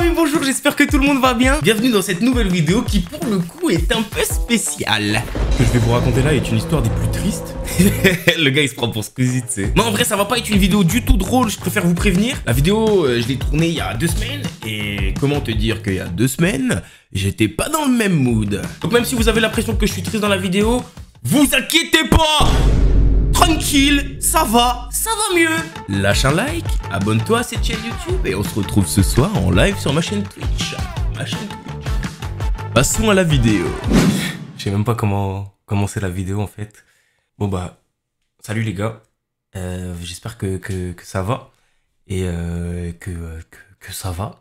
oui, bonjour, j'espère que tout le monde va bien. Bienvenue dans cette nouvelle vidéo qui pour le coup est un peu spéciale. Ce que je vais vous raconter là est une histoire des plus tristes. Le gars il se prend pour Squeezie, tu sais. Non, en vrai ça va pas être une vidéo du tout drôle, je préfère vous prévenir. La vidéo, je l'ai tournée il y a 2 semaines. Et comment te dire qu'il y a 2 semaines, j'étais pas dans le même mood. Donc même si vous avez l'impression que je suis triste dans la vidéo, vous inquiétez pas. Tranquille, ça va mieux. Lâche un like, abonne-toi à cette chaîne YouTube et on se retrouve ce soir en live sur ma chaîne Twitch. Passons à la vidéo. Je sais même pas comment commencer la vidéo en fait. Bon bah, salut les gars. J'espère que ça va et que ça va.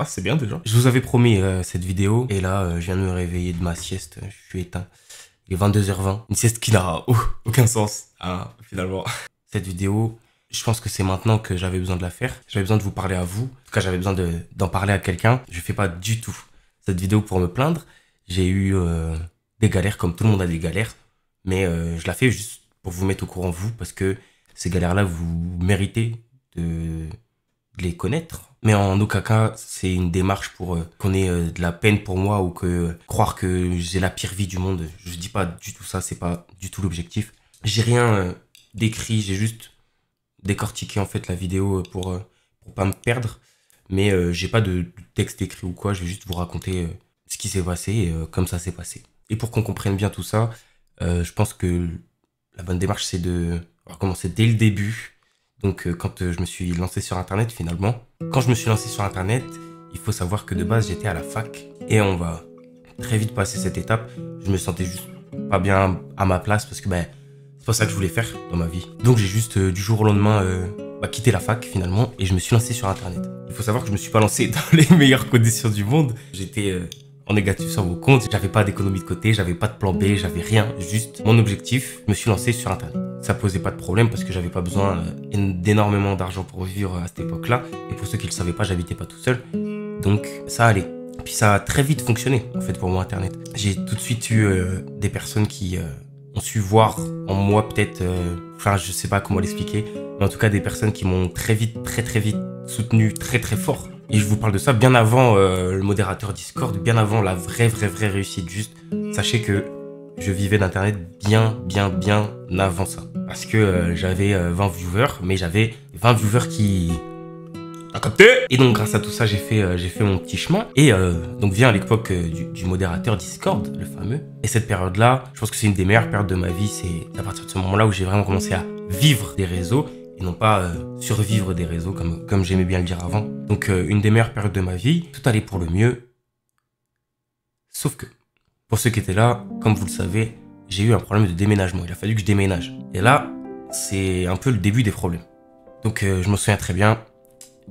C'est bien déjà. Je vous avais promis cette vidéo et là je viens de me réveiller de ma sieste. Je suis éteint. Il est 22h20, une sieste qui n'a aucun sens, hein, finalement. Cette vidéo, je pense que c'est maintenant que j'avais besoin de la faire. J'avais besoin de vous parler à vous. En tout cas, j'avais besoin d'en parler à quelqu'un. Je fais pas du tout cette vidéo pour me plaindre. J'ai eu des galères, comme tout le monde a des galères. Mais je la fais juste pour vous mettre au courant, vous, parce que ces galères-là, vous méritez de les connaître. Mais en aucun cas, c'est une démarche pour qu'on ait de la peine pour moi ou que croire que j'ai la pire vie du monde. Je dis pas du tout ça, c'est pas du tout l'objectif. J'ai rien d'écrit, j'ai juste décortiqué en fait la vidéo pour pas me perdre. Mais j'ai pas de texte écrit ou quoi, je vais juste vous raconter ce qui s'est passé et comme ça s'est passé. Et pour qu'on comprenne bien tout ça, je pense que la bonne démarche c'est de commencer dès le début. Donc quand je me suis lancé sur internet finalement, quand je me suis lancé sur internet, il faut savoir que de base j'étais à la fac et on va très vite passer cette étape. Je me sentais juste pas bien à ma place parce que c'est pas ça que je voulais faire dans ma vie. Donc j'ai juste du jour au lendemain quitté la fac finalement et je me suis lancé sur internet. Il faut savoir que je me suis pas lancé dans les meilleures conditions du monde. J'étais en négatif sur mon compte, j'avais pas d'économie de côté, j'avais pas de plan B, j'avais rien, juste mon objectif, je me suis lancé sur internet. Ça posait pas de problème parce que j'avais pas besoin d'énormément d'argent pour vivre à cette époque-là. Et pour ceux qui le savaient pas, j'habitais pas tout seul. Donc ça allait. Puis ça a très vite fonctionné en fait pour moi internet. J'ai tout de suite eu des personnes qui ont su voir en moi peut-être, je sais pas comment l'expliquer, mais en tout cas des personnes qui m'ont très vite soutenu très fort. Et je vous parle de ça bien avant le modérateur Discord, bien avant la vraie réussite. Juste, sachez que je vivais d'internet bien avant ça. Parce que j'avais 20 viewers, mais j'avais 20 viewers qui... a capté. Et donc grâce à tout ça, j'ai fait mon petit chemin. Et donc vient l'époque du modérateur Discord, le fameux. Et cette période-là, je pense que c'est une des meilleures périodes de ma vie. C'est à partir de ce moment-là où j'ai vraiment commencé à vivre des réseaux et non pas survivre des réseaux comme j'aimais bien le dire avant. Donc une des meilleures périodes de ma vie, tout allait pour le mieux. Sauf que, pour ceux qui étaient là, comme vous le savez, j'ai eu un problème de déménagement. Il a fallu que je déménage. Et là, c'est un peu le début des problèmes. Donc je me souviens très bien.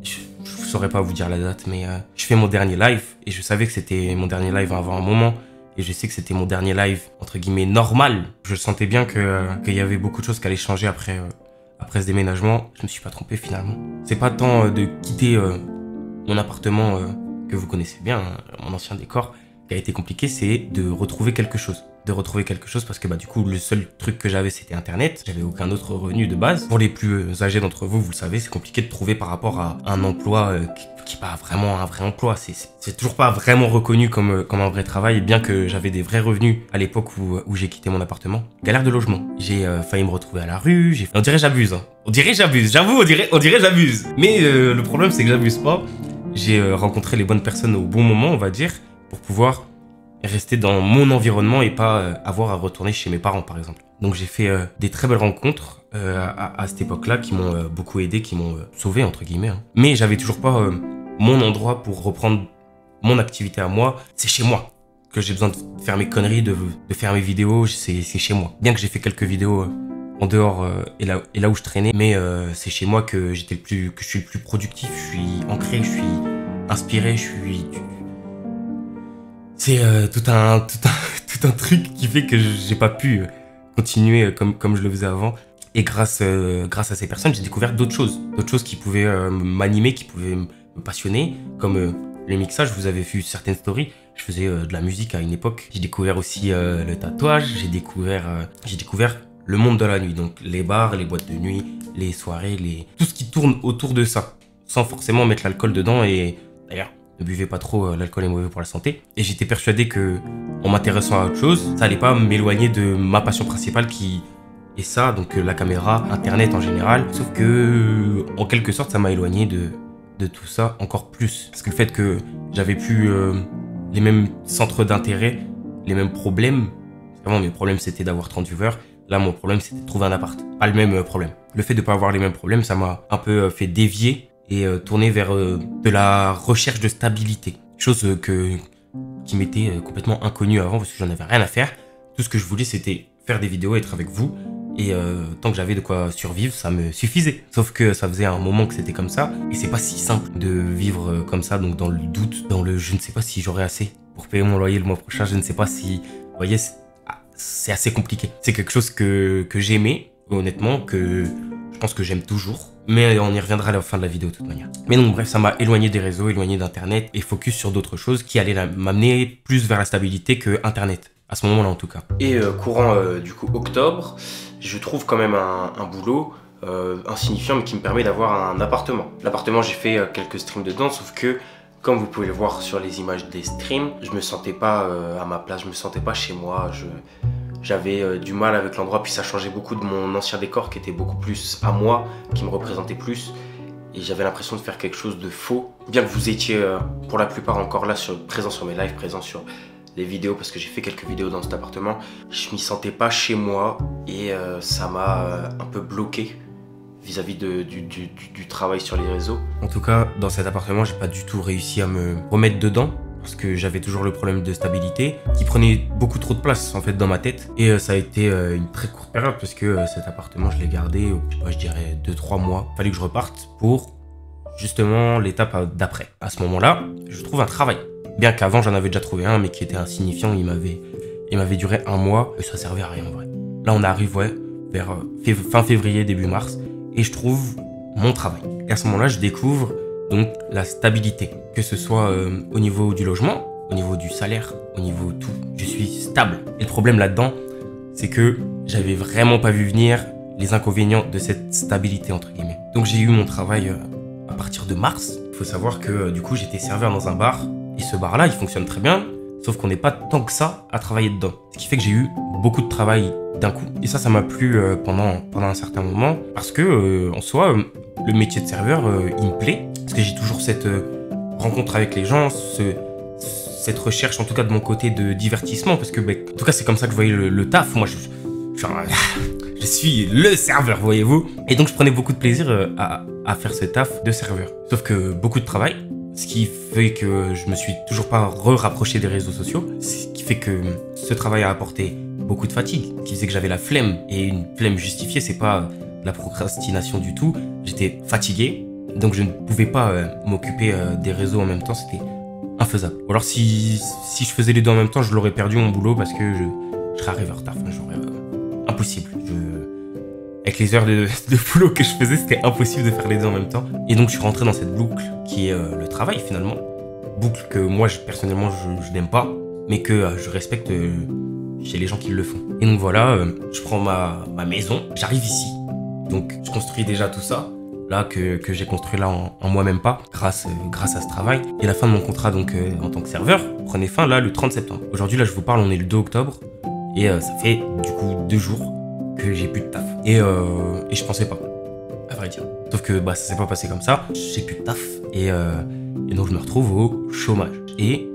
Je ne saurais pas vous dire la date, mais je fais mon dernier live. Et je savais que c'était mon dernier live avant un moment. Et je sais que c'était mon dernier live, entre guillemets, normal. Je sentais bien qu'il y avait beaucoup de choses qui allaient changer après ce déménagement. Je me suis pas trompé finalement. C'est pas tant de quitter mon appartement que vous connaissez bien, mon ancien décor, qui a été compliqué, c'est de retrouver quelque chose. Parce que du coup, le seul truc que j'avais, c'était internet. J'avais aucun autre revenu de base. Pour les plus âgés d'entre vous, vous le savez, c'est compliqué de trouver par rapport à un emploi qui n'est pas vraiment un vrai emploi. C'est toujours pas vraiment reconnu comme un vrai travail, bien que j'avais des vrais revenus à l'époque où j'ai quitté mon appartement. Galère de logement. J'ai failli me retrouver à la rue. On dirait j'abuse. Hein. On dirait j'abuse. J'avoue, on dirait j'abuse. Mais le problème, c'est que j'abuse pas. J'ai rencontré les bonnes personnes au bon moment, on va dire, pour pouvoir rester dans mon environnement et pas avoir à retourner chez mes parents par exemple. Donc j'ai fait des très belles rencontres à cette époque-là qui m'ont beaucoup aidé, qui m'ont sauvé entre guillemets. Hein. Mais j'avais toujours pas mon endroit pour reprendre mon activité à moi. C'est chez moi que j'ai besoin de faire mes conneries, de faire mes vidéos, c'est chez moi. Bien que j'ai fait quelques vidéos en dehors et là où je traînais, mais c'est chez moi que je suis le plus productif, je suis ancré, je suis inspiré, c'est tout un truc qui fait que j'ai pas pu continuer comme je le faisais avant. Et grâce à ces personnes, j'ai découvert d'autres choses qui pouvaient m'animer, qui pouvaient me passionner, comme le mixage. Vous avez vu certaines stories, je faisais de la musique à une époque. J'ai découvert aussi le tatouage, j'ai découvert le monde de la nuit, donc les bars, les boîtes de nuit, les soirées, tout ce qui tourne autour de ça, sans forcément mettre l'alcool dedans et d'ailleurs. Ne buvez pas trop, l'alcool est mauvais pour la santé. Et j'étais persuadé que, en m'intéressant à autre chose, ça allait pas m'éloigner de ma passion principale qui est ça, donc la caméra, Internet en général. Sauf que, en quelque sorte, ça m'a éloigné de tout ça encore plus. Parce que le fait que j'avais plus les mêmes centres d'intérêt, les mêmes problèmes. Avant, mes problèmes, c'était d'avoir 30 viewers. Là, mon problème, c'était de trouver un appart. Pas le même problème. Le fait de pas avoir les mêmes problèmes, ça m'a un peu fait dévier et tourner vers de la recherche de stabilité. Chose qui m'était complètement inconnue avant parce que j'en avais rien à faire. Tout ce que je voulais, c'était faire des vidéos, être avec vous. Et tant que j'avais de quoi survivre, ça me suffisait. Sauf que ça faisait un moment que c'était comme ça. Et c'est pas si simple de vivre comme ça, donc dans le doute, dans le je ne sais pas si j'aurai assez pour payer mon loyer le mois prochain. Je ne sais pas si... Vous voyez, c'est assez compliqué. C'est quelque chose que j'aimais, honnêtement, que je pense que j'aime toujours. Mais on y reviendra à la fin de la vidéo de toute manière. Mais donc bref, ça m'a éloigné des réseaux, éloigné d'Internet et focus sur d'autres choses qui allaient m'amener plus vers la stabilité que Internet. À ce moment-là en tout cas. Et courant du coup octobre, je trouve quand même un boulot insignifiant mais qui me permet d'avoir un appartement. L'appartement, j'ai fait quelques streams dedans, sauf que comme vous pouvez le voir sur les images des streams, je me sentais pas à ma place, je me sentais pas chez moi. J'avais du mal avec l'endroit, puis ça changeait beaucoup de mon ancien décor qui était beaucoup plus à moi, qui me représentait plus. Et j'avais l'impression de faire quelque chose de faux. Bien que vous étiez pour la plupart encore là, présent sur mes lives, présent sur les vidéos, parce que j'ai fait quelques vidéos dans cet appartement, je m'y sentais pas chez moi et ça m'a un peu bloqué vis-à-vis du travail sur les réseaux. En tout cas, dans cet appartement, j'ai pas du tout réussi à me remettre dedans parce que j'avais toujours le problème de stabilité qui prenait beaucoup trop de place en fait dans ma tête. Et ça a été une très courte période parce que cet appartement, je l'ai gardé, je dirais 2-3 mois. Fallait que je reparte pour justement l'étape d'après. À ce moment-là, je trouve un travail. Bien qu'avant, j'en avais déjà trouvé un, mais qui était insignifiant. Il m'avait duré 1 mois et ça servait à rien en vrai. Là, on arrive vers fin février, début mars et je trouve mon travail. Et à ce moment-là, je découvre donc la stabilité, que ce soit au niveau du logement, au niveau du salaire, au niveau de tout. Je suis stable. Et le problème là-dedans, c'est que j'avais vraiment pas vu venir les inconvénients de cette stabilité entre guillemets. Donc j'ai eu mon travail à partir de mars. Il faut savoir que du coup j'étais serveur dans un bar et ce bar-là il fonctionne très bien, sauf qu'on n'est pas tant que ça à travailler dedans. Ce qui fait que j'ai eu beaucoup de travail d'un coup. Et ça m'a plu pendant un certain moment parce que en soi le métier de serveur il me plaît. Parce que j'ai toujours cette rencontre avec les gens, cette recherche en tout cas de mon côté de divertissement. Parce que en tout cas c'est comme ça que je voyais le taf. Moi je suis le serveur, voyez-vous. Et donc je prenais beaucoup de plaisir à faire ce taf de serveur. Sauf que beaucoup de travail, ce qui fait que je me suis toujours pas rapproché des réseaux sociaux. Ce qui fait que ce travail a apporté beaucoup de fatigue, qui faisait que j'avais la flemme. Et une flemme justifiée, c'est pas de la procrastination du tout. J'étais fatigué. Donc je ne pouvais pas m'occuper des réseaux en même temps, c'était infaisable. Ou alors si je faisais les deux en même temps, je l'aurais perdu mon boulot parce que je serais arrivé en retard. Enfin, impossible. Avec les heures de boulot que je faisais, c'était impossible de faire les deux en même temps. Et donc je suis rentré dans cette boucle qui est le travail finalement. Boucle que moi personnellement je n'aime pas, mais que je respecte chez les gens qui le font. Et donc voilà, je prends ma maison, j'arrive ici. Donc je construis déjà tout ça. Là que j'ai construit là en moi même pas grâce à ce travail. Et la fin de mon contrat donc en tant que serveur prenait fin là le 30 septembre. Aujourd'hui là je vous parle, on est le 2 octobre et ça fait du coup 2 jours que j'ai plus de taf. Et je pensais pas, à vrai dire. Sauf que ça s'est pas passé comme ça, j'ai plus de taf et donc je me retrouve au chômage et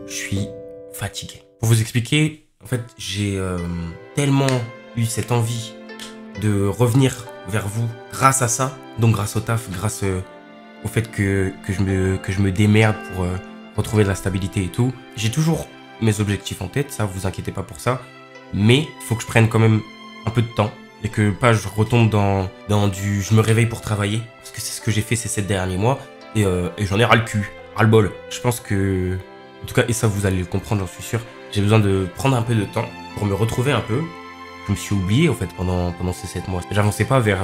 je suis fatigué. Pour vous expliquer, en fait j'ai tellement eu cette envie de revenir vers vous grâce à ça, donc grâce au taf, grâce au fait que je me démerde pour retrouver de la stabilité et tout. J'ai toujours mes objectifs en tête, ça vous inquiétez pas pour ça, mais il faut que je prenne quand même un peu de temps et que pas je retombe dans du je me réveille pour travailler, parce que c'est ce que j'ai fait ces 7 derniers mois et j'en ai ras le cul, ras le bol. Je pense que, en tout cas, et ça vous allez le comprendre, j'en suis sûr, j'ai besoin de prendre un peu de temps pour me retrouver un peu. Je me suis oublié en fait pendant ces 7 mois. J'avançais pas vers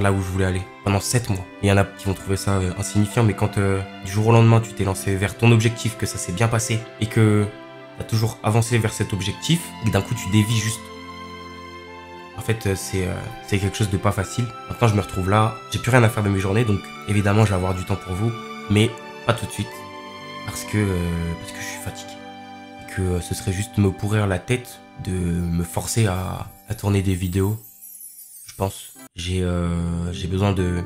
là où je voulais aller pendant 7 mois. Il y en a qui vont trouver ça insignifiant, mais quand du jour au lendemain tu t'es lancé vers ton objectif, que ça s'est bien passé et que t'as toujours avancé vers cet objectif et que d'un coup tu dévies juste. En fait c'est quelque chose de pas facile. Maintenant je me retrouve là, j'ai plus rien à faire de mes journées, donc évidemment je vais avoir du temps pour vous, mais pas tout de suite, parce que je suis fatigué. Et que ce serait juste me pourrir la tête de me forcer à tourner des vidéos. Je pense. J'ai besoin de...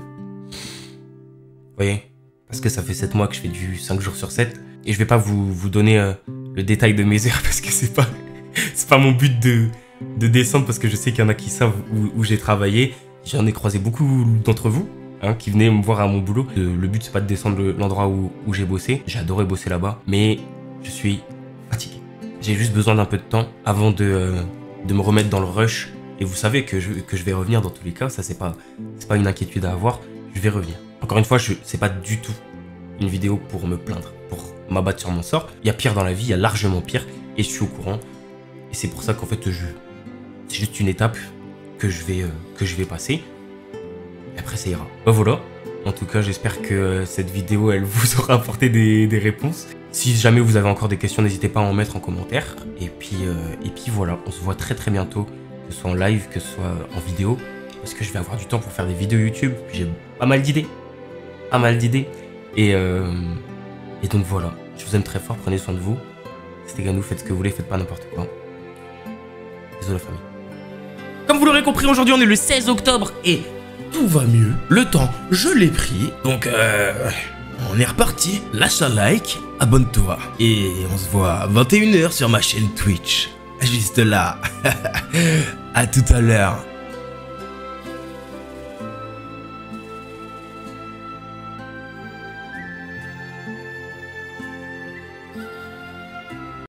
Vous voyez? Parce que ça fait 7 mois que je fais du 5 jours sur 7. Et je vais pas vous donner le détail de mes heures parce que c'est pas mon but de descendre, parce que je sais qu'il y en a qui savent où j'ai travaillé. J'en ai croisé beaucoup d'entre vous qui venaient me voir à mon boulot. Le but c'est pas de descendre l'endroit où j'ai bossé. J'ai adoré bosser là-bas, mais je suis fatigué. J'ai juste besoin d'un peu de temps avant de me remettre dans le rush. Et vous savez que je vais revenir dans tous les cas. Ça c'est pas une inquiétude à avoir. Je vais revenir. Encore une fois, c'est pas du tout une vidéo pour me plaindre, pour m'abattre sur mon sort. Il y a pire dans la vie, il y a largement pire, et je suis au courant. Et c'est pour ça qu'en fait, c'est juste une étape que je vais passer. Et après, ça ira. Ben voilà. En tout cas, j'espère que cette vidéo, elle vous aura apporté des réponses. Si jamais vous avez encore des questions, n'hésitez pas à en mettre en commentaire. Et puis voilà, on se voit très très bientôt, que ce soit en live, que ce soit en vidéo. Parce que je vais avoir du temps pour faire des vidéos YouTube. J'ai pas mal d'idées. Et donc voilà, je vous aime très fort, prenez soin de vous. C'était Ganou, faites ce que vous voulez, faites pas n'importe quoi. Bisous la famille. Comme vous l'aurez compris, aujourd'hui on est le 16 octobre et tout va mieux. Le temps, je l'ai pris. Donc on est reparti. Lâche un like, abonne-toi. Et on se voit à 21 h sur ma chaîne Twitch. Juste là. À tout à l'heure.